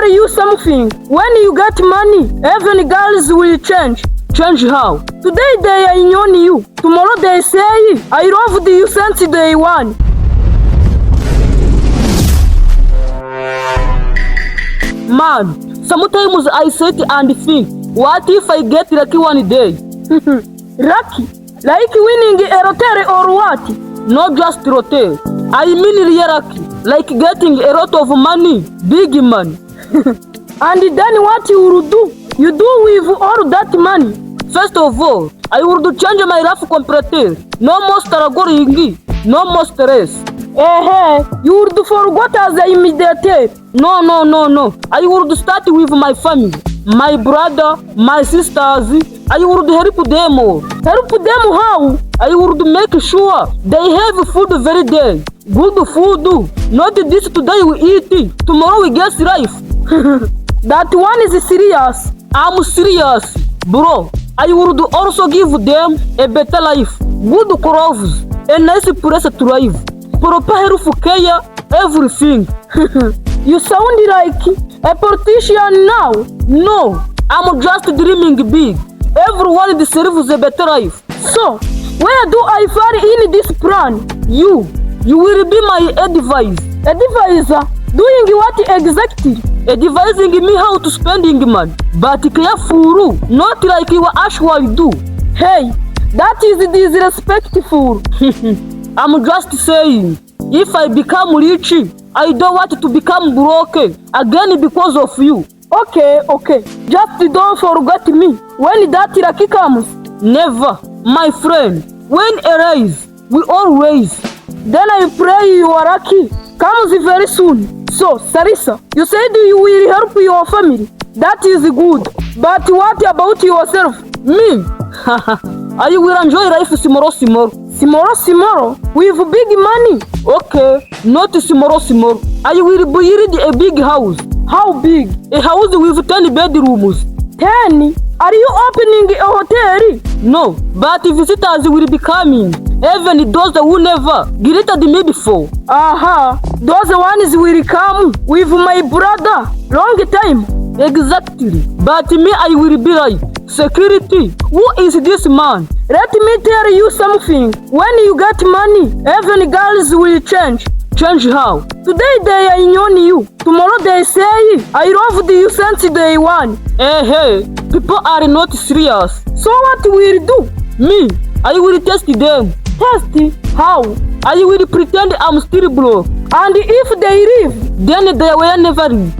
tell you something. When you get money, even girls will change. Change how? Today they are on you. Tomorrow they say, I loved you since day one. Man, sometimes I sit and think, what if I get lucky one day? Lucky? Like winning a lottery or what? Not just lottery. I mean real lucky. Like getting a lot of money. Big money. And then what you will do? You do with all that money? First of all, I would change my life completely. No more struggling. No more stress. You would forget as I immediate. No. I would start with my family. My brother, my sisters. I would help them all. Help them how? I would make sure they have food every day. Good food. Not this today we eat. Tomorrow we get life. That one is serious. I'm serious. Bro, I would also give them a better life. Good clothes. A nice place to live. Proper health care. Everything. You sound like a politician now. No, I'm just dreaming big. Everyone deserves a better life. So, where do I fall in this plan? You will be my advisor. Advisor? Doing what exactly? Advising me how to spending money. But careful, not like you actually do. Hey, that is disrespectful. I'm just saying, if I become rich, I don't want to become broke again because of you. Okay. Just don't forget me when that lucky comes. Never, my friend. When a rise, we all raise. Then I pray your lucky comes very soon. So, Salisa, you said you will help your family. That is good. But what about yourself? Me? I will enjoy life tomorrow. Tomorrow? With big money? Okay, not tomorrow. I will build a big house. How big? A house with 10 bedrooms. 10? Are you opening a hotel? No, but visitors will be coming. Even those who never greeted me before. Those ones will come with my brother. Long time. Exactly. But me, I will be like, security, who is this man? Let me tell you something. When you get money, even girls will change. Change how? Today they are on you. Tomorrow they say, I loved you since day one. Hey, people are not serious. So what will you do? Me, I will test them. Test? How? I will pretend I'm still broke. And if they leave? Then they will never leave.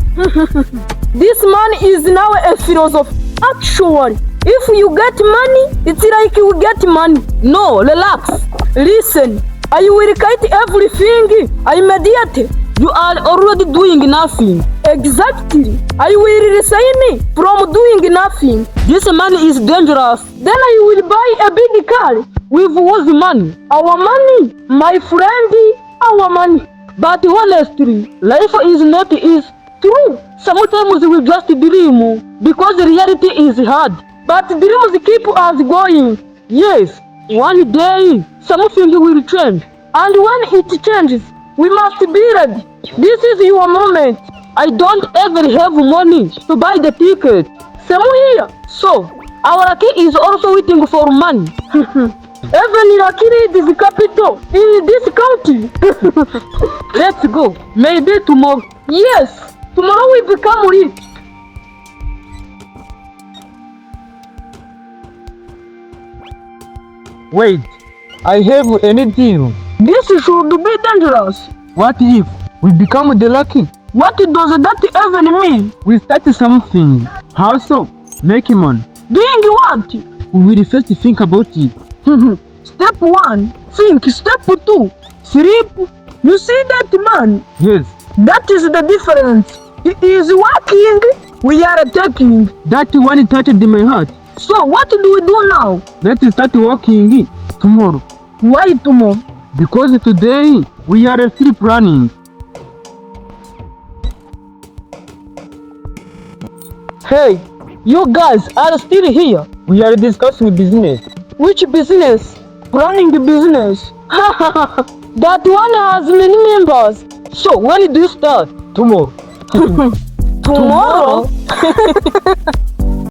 This man is now a philosopher. Actually, if you get money, it's like you get money. No, relax. Listen, I will kite everything immediately. You are already doing nothing. Exactly. I will resign from doing nothing. This money is dangerous. Then I will buy a big car. With whose money? Our money. My friend, our money. But honestly, life is not easy. True. Sometimes we just dream because reality is hard. But dreams keep us going. Yes, one day something will change. And when it changes, we must be ready. This is your moment. I don't ever have money to buy the ticket. Same here. So, our lucky is also waiting for money. Even lucky is the capital in this country. Let's go. Maybe tomorrow. Yes, tomorrow we become rich. Wait, I have an idea. This should be dangerous. What if we become the lucky? What does that even mean? We start something. How so? Make money. Doing what? We will first think about it. Step 1, think. Step 2, sleep. You see that man? Yes. That is the difference. He is working, we are taking. That one touched my heart. So what do we do now? Let's start working tomorrow. Why tomorrow? Because today we are still planning. Hey, you guys are still here. We are discussing business. Which business? Planning the business. That one has many members. So when do you start? Tomorrow. Tomorrow?